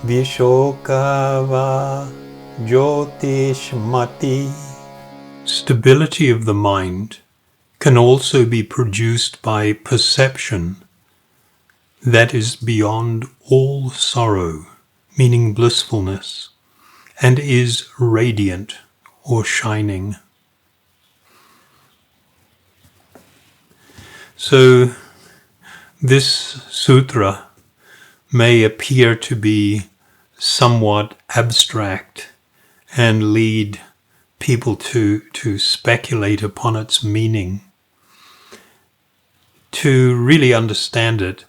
viśokā jyotiṣmatī. Stability of the mind can also be produced by perception that is beyond all sorrow, meaning blissfulness, and is radiant or shining. So this sutra may appear to be somewhat abstract and lead people to speculate upon its meaning. To really understand it,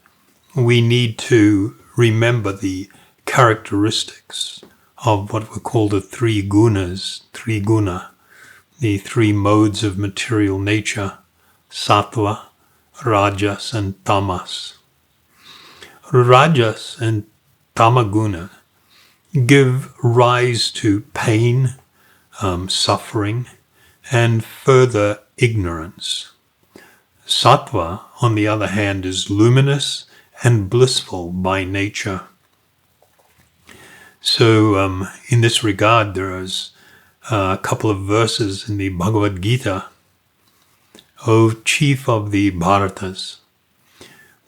we need to remember the characteristics of what we call the three gunas, triguna, the three modes of material nature, sattva, rajas, and tamas. Rajas and tamaguna give rise to pain, suffering, and further ignorance. Sattva, on the other hand, is luminous and blissful by nature. So in this regard, there is a couple of verses in the Bhagavad Gita. O chief of the Bharatas,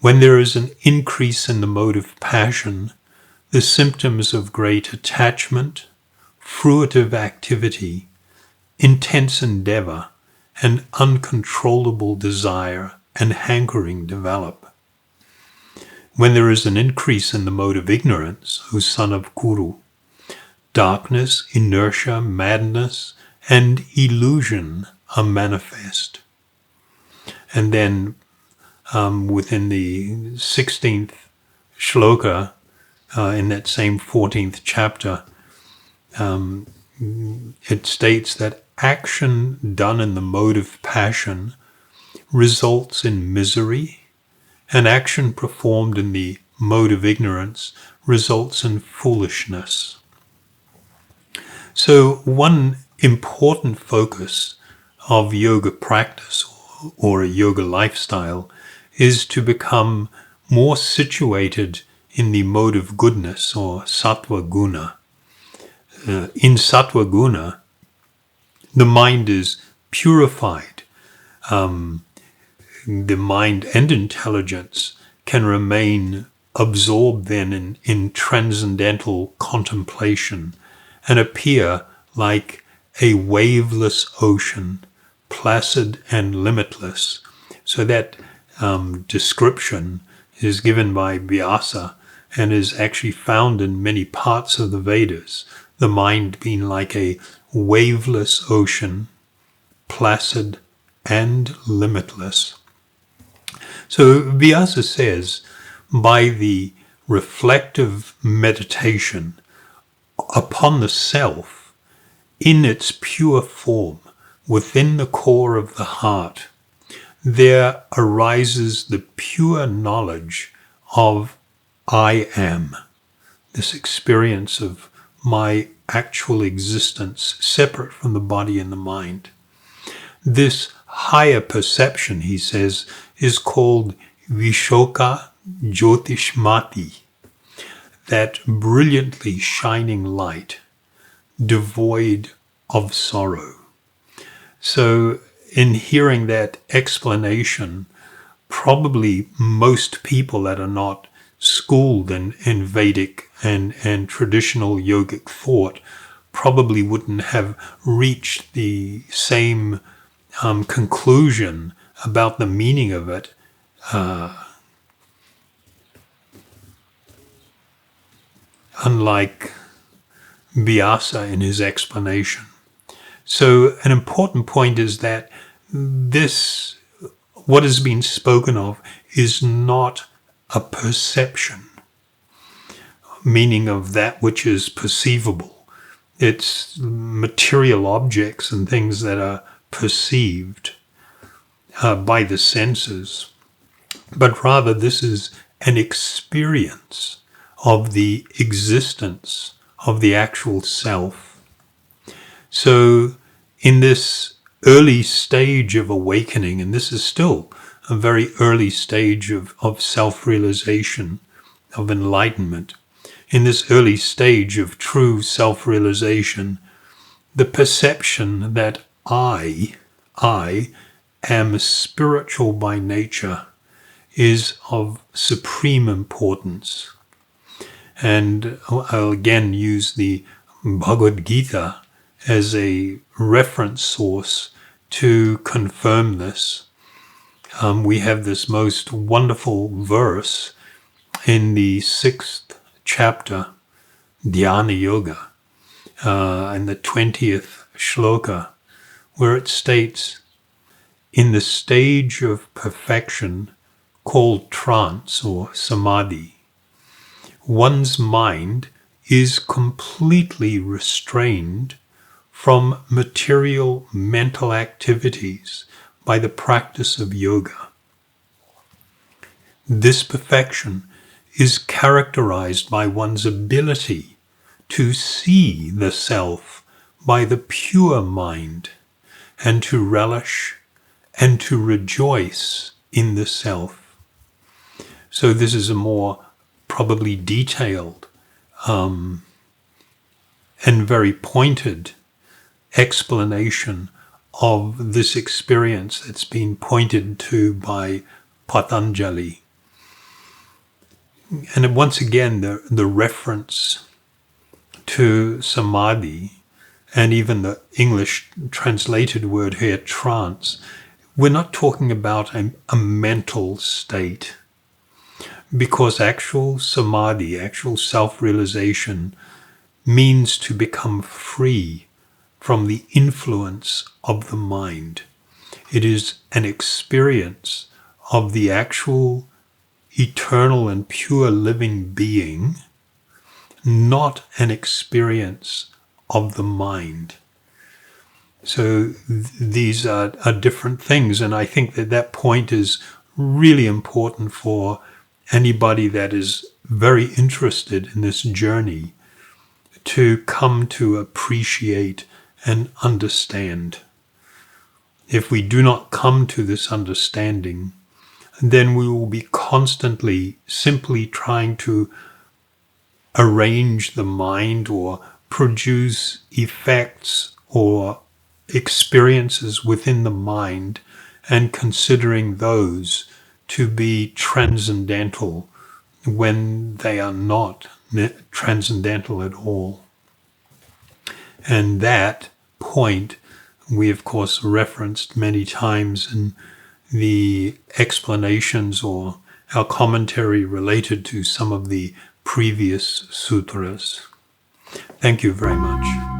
when there is an increase in the mode of passion, the symptoms of great attachment, fruitive activity, intense endeavor, and uncontrollable desire and hankering develop. When there is an increase in the mode of ignorance, O son of Kuru, darkness, inertia, madness, and illusion are manifest. And then within the 16th shloka, in that same 14th chapter, it states that action done in the mode of passion results in misery, and action performed in the mode of ignorance results in foolishness. So one important focus of yoga practice or a yoga lifestyle is to become more situated in the mode of goodness or sattva guna. In sattva guna, the mind is purified. The mind and intelligence can remain absorbed then in transcendental contemplation and appear like a waveless ocean, placid and limitless. So that description is given by Vyasa and is actually found in many parts of the Vedas, the mind being like a waveless ocean, placid and limitless. So Vyasa says, by the reflective meditation upon the self in its pure form within the core of the heart, there arises the pure knowledge of I am, this experience of my actual existence separate from the body and the mind. This higher perception, he says, is called viśokā jyotiṣmatī, that brilliantly shining light, devoid of sorrow. So in hearing that explanation, probably most people that are not schooled in Vedic and traditional yogic thought probably wouldn't have reached the same conclusion about the meaning of it unlike Vyasa in his explanation. So an important point is that this, what is being spoken of, is not a perception, meaning of that which is perceivable. It's material objects and things that are perceived by the senses, but rather this is an experience of the existence of the actual self. So in this early stage of awakening, and this is still a very early stage of self-realization, of enlightenment, in this early stage of true self-realization, the perception that I am spiritual by nature is of supreme importance. And I'll again use the Bhagavad Gita as a reference source to confirm this. We have this most wonderful verse in the 6th chapter, Dhyana Yoga, in the 20th shloka, where it states, in the stage of perfection called trance or samadhi, one's mind is completely restrained from material mental activities by the practice of yoga. This perfection is characterized by one's ability to see the self by the pure mind and to relish and to rejoice in the self. So this is a more probably detailed and very pointed explanation of this experience that's been pointed to by Patanjali. And once again, the reference to samadhi and even the English translated word here, trance, we're not talking about a mental state, because actual samadhi, actual self-realization, means to become free from the influence of the mind. It is an experience of the actual eternal and pure living being, not an experience of the mind. So these are different things, and I think that point is really important for anybody that is very interested in this journey to come to appreciate and understand. If we do not come to this understanding, then we will be constantly simply trying to arrange the mind or produce effects or experiences within the mind and considering those to be transcendental when they are not transcendental at all. And that point we of course referenced many times in the explanations or our commentary related to some of the previous sutras. Thank you very much.